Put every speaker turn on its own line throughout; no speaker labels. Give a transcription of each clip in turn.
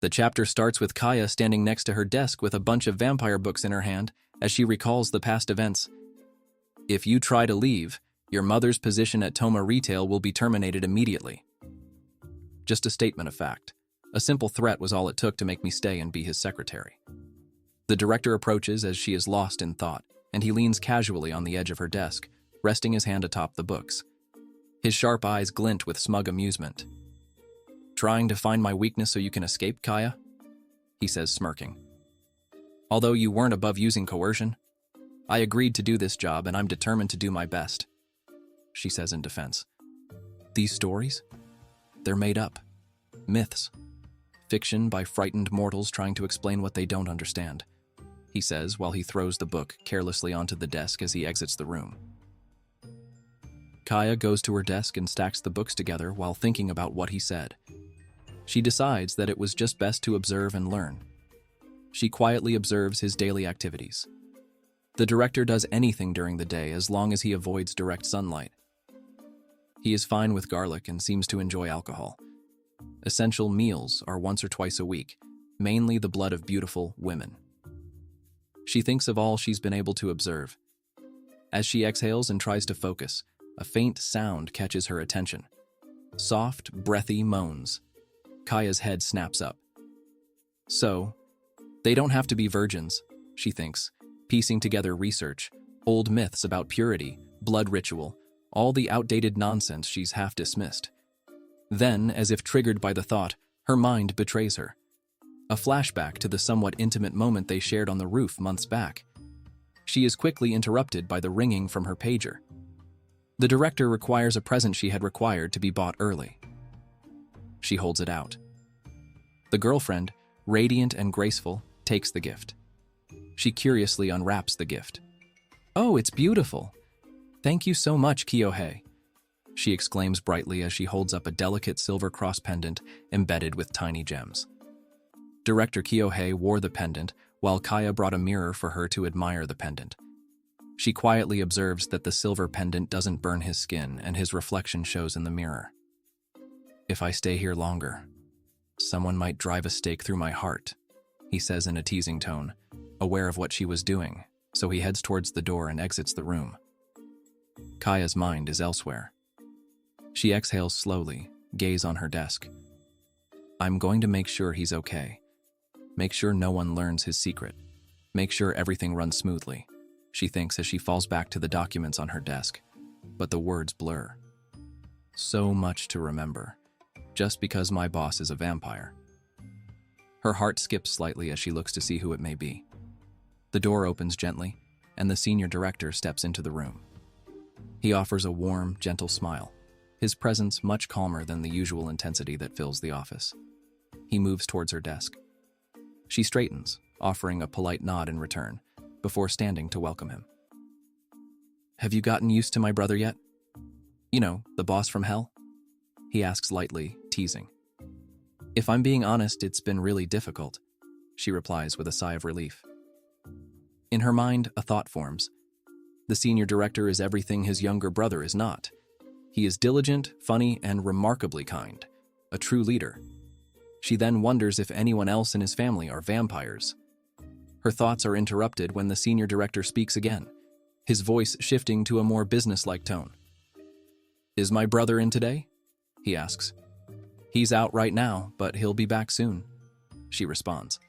The chapter starts with Kaya standing next to her desk with a bunch of vampire books in her hand as she recalls the past events. If you try to leave, your mother's position at Tohma Retail will be terminated immediately. Just a statement of fact. A simple threat was all it took to make me stay and be his secretary. The director approaches as she is lost in thought, and he leans casually on the edge of her desk, resting his hand atop the books. His sharp eyes glint with smug amusement. "Trying to find my weakness so you can escape, Kaya?" he says, smirking. "Although you weren't above using coercion, I agreed to do this job and I'm determined to do my best," she says in defense. "These stories? They're made up. Myths. Fiction by frightened mortals trying to explain what they don't understand," he says while he throws the book carelessly onto the desk as he exits the room. Kaya goes to her desk and stacks the books together while thinking about what he said. She decides that it was just best to observe and learn. She quietly observes his daily activities. The director does anything during the day as long as he avoids direct sunlight. He is fine with garlic and seems to enjoy alcohol. Essential meals are once or twice a week, mainly the blood of beautiful women. She thinks of all she's been able to observe. As she exhales and tries to focus, a faint sound catches her attention. Soft, breathy moans. Kaya's head snaps up. So, they don't have to be virgins, she thinks, piecing together research, old myths about purity, blood ritual, all the outdated nonsense she's half dismissed. Then, as if triggered by the thought, her mind betrays her. A flashback to the somewhat intimate moment they shared on the roof months back. She is quickly interrupted by the ringing from her pager. The director requires a present she had required to be bought early. She holds it out. The girlfriend, radiant and graceful, takes the gift. She curiously unwraps the gift. "Oh, it's beautiful. Thank you so much, Kyohei," she exclaims brightly as she holds up a delicate silver cross pendant embedded with tiny gems. Director Kyohei wore the pendant, while Kaya brought a mirror for her to admire the pendant. She quietly observes that the silver pendant doesn't burn his skin and his reflection shows in the mirror. "If I stay here longer, someone might drive a stake through my heart," he says in a teasing tone, aware of what she was doing, so he heads towards the door and exits the room. Kaya's mind is elsewhere. She exhales slowly, gaze on her desk. "I'm going to make sure he's okay. Make sure no one learns his secret. Make sure everything runs smoothly," she thinks as she falls back to the documents on her desk. But the words blur. So much to remember, just because my boss is a vampire. Her heart skips slightly as she looks to see who it may be. The door opens gently, and the senior director steps into the room. He offers a warm, gentle smile, his presence much calmer than the usual intensity that fills the office. He moves towards her desk. She straightens, offering a polite nod in return, before standing to welcome him. "Have you gotten used to my brother yet? You know, the boss from hell?" he asks lightly, teasing. "If I'm being honest, it's been really difficult," she replies with a sigh of relief. In her mind, a thought forms. The senior director is everything his younger brother is not. He is diligent, funny, and remarkably kind, a true leader. She then wonders if anyone else in his family are vampires. Her thoughts are interrupted when the senior director speaks again, his voice shifting to a more businesslike tone. "Is my brother in today?" he asks. "He's out right now, but he'll be back soon," she responds.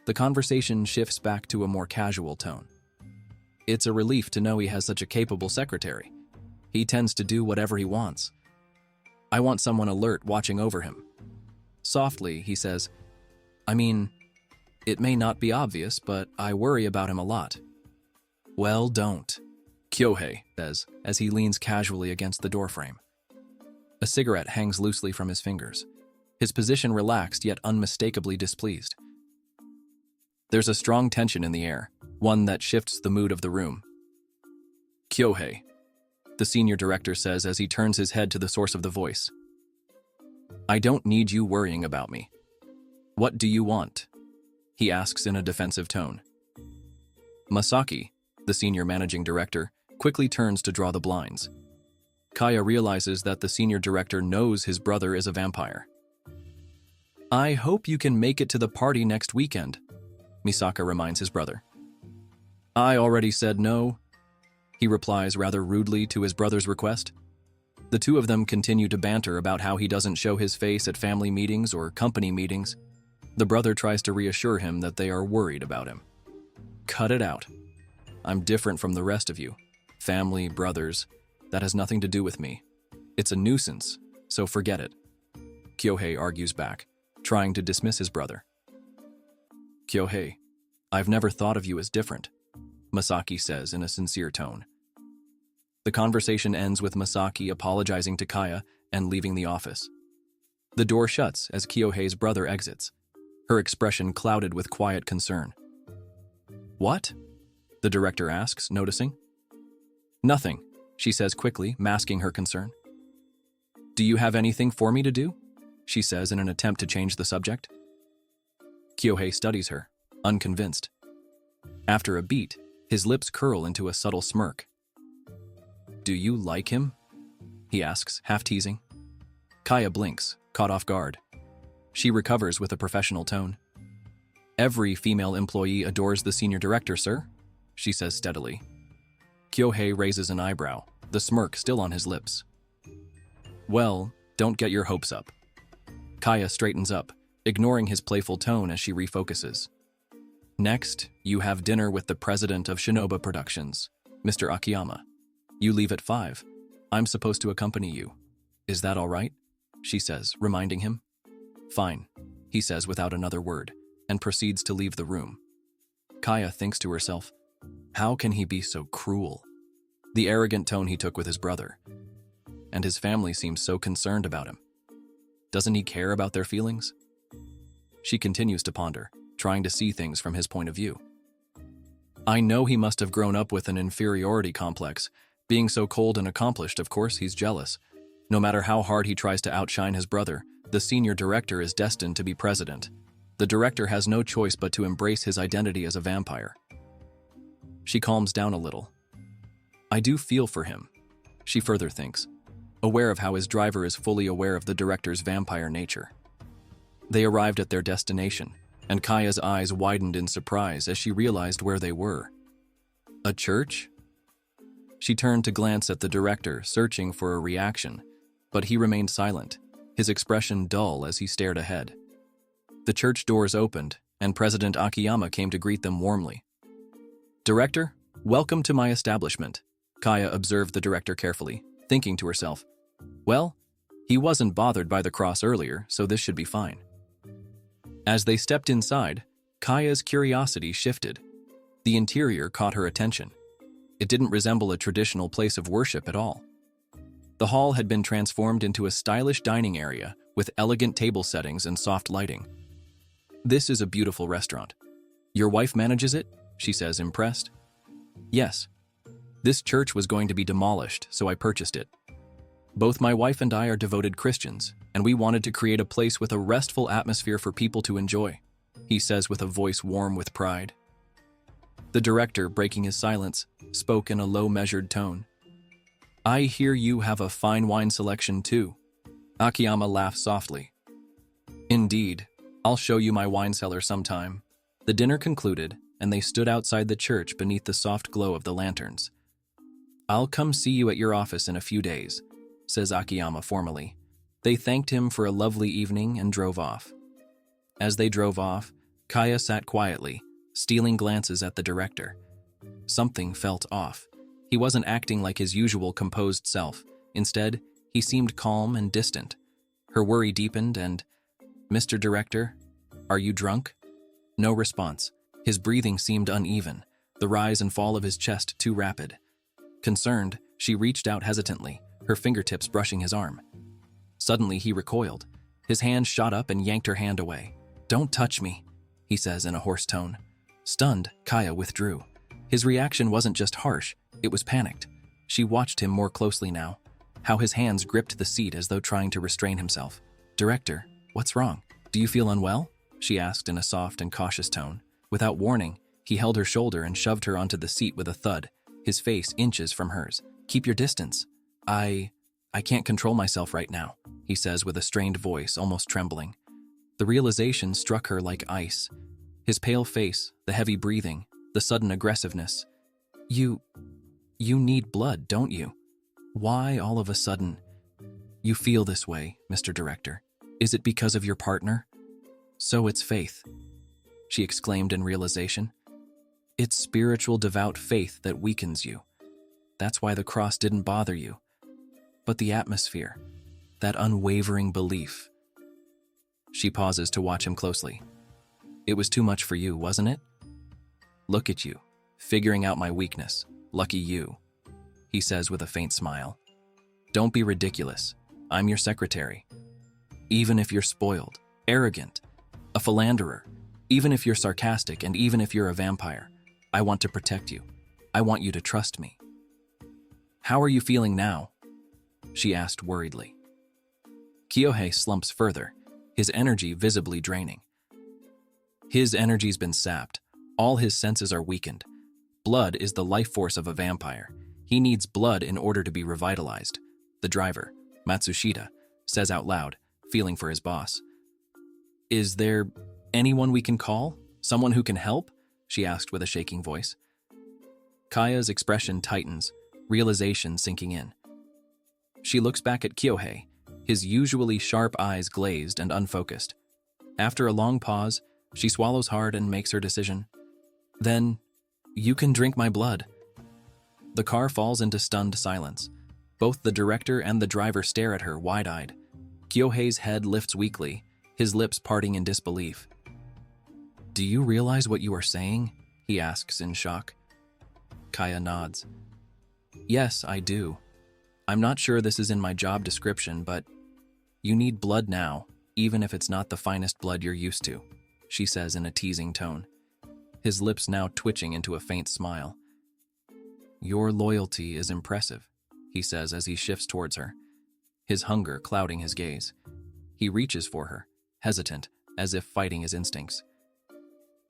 The conversation shifts back to a more casual tone. It's a relief to know he has such a capable secretary. He tends to do whatever he wants. "I want someone alert watching over him." Softly, he says, "I mean, it may not be obvious, but I worry about him a lot." "Well, don't," Kyohei says as he leans casually against the doorframe. A cigarette hangs loosely from his fingers, his position relaxed yet unmistakably displeased. There's a strong tension in the air, one that shifts the mood of the room. "Kyohei," the senior director says as he turns his head to the source of the voice. "I don't need you worrying about me. What do you want?" he asks in a defensive tone. Masaki, the senior managing director, quickly turns to draw the blinds. Kaya realizes that the senior director knows his brother is a vampire. I hope you can make it to the party next weekend, Misaka reminds his brother. I already said no, he replies rather rudely to his brother's request. The two of them continue to banter about how he doesn't show his face at family meetings or company meetings. The brother tries to reassure him that they are worried about him. Cut it out. I'm different from the rest of you. Family, brothers, that has nothing to do with me. It's a nuisance, so forget it. Kyohei argues back, trying to dismiss his brother. Kyohei, I've never thought of you as different, Masaki says in a sincere tone. The conversation ends with Masaki apologizing to Kaya and leaving the office. The door shuts as Kyohei's brother exits, her expression clouded with quiet concern. What? The director asks, noticing. Nothing, she says quickly, masking her concern. Do you have anything for me to do? She says in an attempt to change the subject. Kyohei studies her, unconvinced. After a beat, his lips curl into a subtle smirk. Do you like him? He asks, half teasing. Kaya blinks, caught off guard. She recovers with a professional tone. Every female employee adores the senior director, sir, she says steadily. Kyohei raises an eyebrow, the smirk still on his lips. Well, don't get your hopes up. Kaya straightens up, ignoring his playful tone as she refocuses. Next, you have dinner with the president of Shinoba Productions, Mr. Akiyama. You leave at 5. I'm supposed to accompany you. Is that all right? She says, reminding him. Fine, he says without another word, and proceeds to leave the room. Kaya thinks to herself, how can he be so cruel? The arrogant tone he took with his brother. And his family seems so concerned about him. Doesn't he care about their feelings? She continues to ponder, trying to see things from his point of view. I know he must have grown up with an inferiority complex. Being so cold and accomplished, of course, he's jealous. No matter how hard he tries to outshine his brother, the senior director is destined to be president. The director has no choice but to embrace his identity as a vampire. She calms down a little. I do feel for him, she further thinks, aware of how his driver is fully aware of the director's vampire nature. They arrived at their destination, and Kaya's eyes widened in surprise as she realized where they were. A church? She turned to glance at the director, searching for a reaction, but he remained silent, his expression dull as he stared ahead. The church doors opened, and President Akiyama came to greet them warmly. Director, welcome to my establishment, Kaya observed the director carefully, thinking to herself, well, he wasn't bothered by the cross earlier, so this should be fine. As they stepped inside, Kaya's curiosity shifted. The interior caught her attention. It didn't resemble a traditional place of worship at all. The hall had been transformed into a stylish dining area with elegant table settings and soft lighting. This is a beautiful restaurant. Your wife manages it? She says, impressed. Yes. This church was going to be demolished, so I purchased it. Both my wife and I are devoted Christians, and we wanted to create a place with a restful atmosphere for people to enjoy, he says with a voice warm with pride. The director, breaking his silence, spoke in a low, measured tone. I hear you have a fine wine selection too. Akiyama laughed softly. Indeed, I'll show you my wine cellar sometime. The dinner concluded, and they stood outside the church beneath the soft glow of the lanterns. I'll come see you at your office in a few days, says Akiyama formally. They thanked him for a lovely evening and drove off. As they drove off, Kaya sat quietly, stealing glances at the director. Something felt off. He wasn't acting like his usual composed self. Instead, he seemed calm and distant. Her worry deepened and, Mr. Director, are you drunk? No response. His breathing seemed uneven, the rise and fall of his chest too rapid. Concerned, she reached out hesitantly, her fingertips brushing his arm. Suddenly, he recoiled. His hand shot up and yanked her hand away. Don't touch me, he says in a hoarse tone. Stunned, Kaya withdrew. His reaction wasn't just harsh, it was panicked. She watched him more closely now, how his hands gripped the seat as though trying to restrain himself. Director, what's wrong? Do you feel unwell? She asked in a soft and cautious tone. Without warning, he held her shoulder and shoved her onto the seat with a thud, his face inches from hers. Keep your distance. I can't control myself right now, he says with a strained voice, almost trembling. The The realization struck her like ice. His pale face, the heavy breathing, the sudden aggressiveness. You need blood, don't you? Why all of a sudden? You feel this way, Mr. Director. Is it because of your partner? So it's faith, she exclaimed in realization. It's spiritual, devout faith that weakens you. That's why the cross didn't bother you. But the atmosphere, that unwavering belief. She pauses to watch him closely. It was too much for you, wasn't it? Look at you, figuring out my weakness. Lucky you, he says with a faint smile. Don't be ridiculous. I'm your secretary. Even if you're spoiled, arrogant, a philanderer, even if you're sarcastic, and even if you're a vampire, I want to protect you. I want you to trust me. How are you feeling now? She asked worriedly. Kyohei slumps further, his energy visibly draining. His energy's been sapped. All his senses are weakened. Blood is the life force of a vampire. He needs blood in order to be revitalized. The driver, Matsushita, says out loud, feeling for his boss. Is there anyone we can call? Someone who can help? She asked with a shaking voice. Kaya's expression tightens, realization sinking in. She looks back at Kyohei, his usually sharp eyes glazed and unfocused. After a long pause, she swallows hard and makes her decision. Then, you can drink my blood. The car falls into stunned silence. Both the director and the driver stare at her wide-eyed. Kyohei's head lifts weakly, his lips parting in disbelief. Do you realize what you are saying? He asks in shock. Kaya nods. Yes, I do. I'm not sure this is in my job description, but you need blood now, even if it's not the finest blood you're used to, she says in a teasing tone, his lips now twitching into a faint smile. Your loyalty is impressive, he says as he shifts towards her, his hunger clouding his gaze. He reaches for her, hesitant, as if fighting his instincts.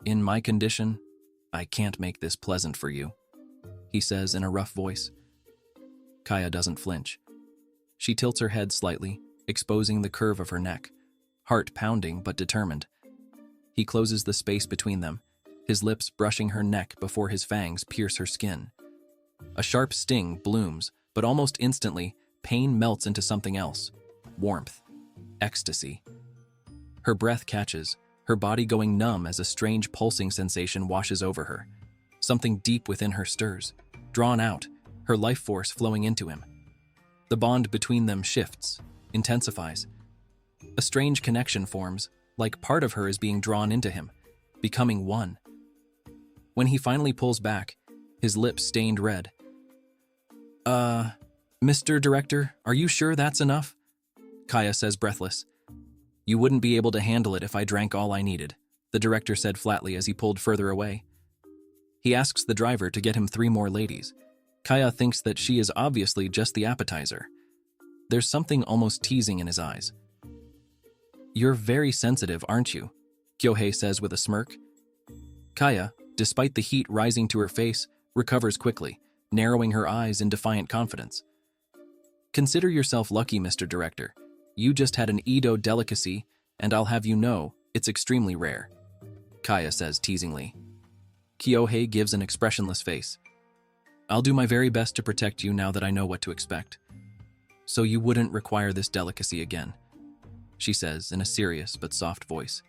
In my condition, I can't make this pleasant for you, he says in a rough voice. Kaya doesn't flinch. She tilts her head slightly, exposing the curve of her neck, heart pounding but determined. He closes the space between them, his lips brushing her neck before his fangs pierce her skin. A sharp sting blooms, but almost instantly, pain melts into something else. Warmth. Ecstasy. Her breath catches, her body going numb as a strange pulsing sensation washes over her. Something deep within her stirs, drawn out, her life force flowing into him. The bond between them shifts, intensifies. A strange connection forms, like part of her is being drawn into him, becoming one. When he finally pulls back, his lips stained red. Mr. Director, are you sure that's enough? Kaya says breathless. You wouldn't be able to handle it if I drank all I needed, the director said flatly as he pulled further away. He asks the driver to get him 3 more ladies. Kaya thinks that she is obviously just the appetizer. There's something almost teasing in his eyes. You're very sensitive, aren't you? Kyohei says with a smirk. Kaya, despite the heat rising to her face, recovers quickly, narrowing her eyes in defiant confidence. Consider yourself lucky, Mr. Director. You just had an Edo delicacy, and I'll have you know, it's extremely rare, Kaya says teasingly. Kyohei gives an expressionless face. I'll do my very best to protect you now that I know what to expect. So you wouldn't require this delicacy again, she says in a serious but soft voice.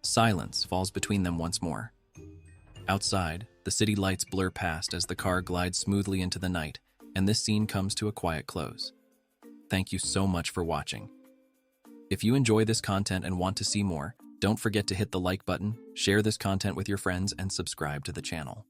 Silence falls between them once more. Outside, the city lights blur past as the car glides smoothly into the night, and this scene comes to a quiet close. Thank you so much for watching. If you enjoy this content and want to see more, don't forget to hit the like button, share this content with your friends, and subscribe to the channel.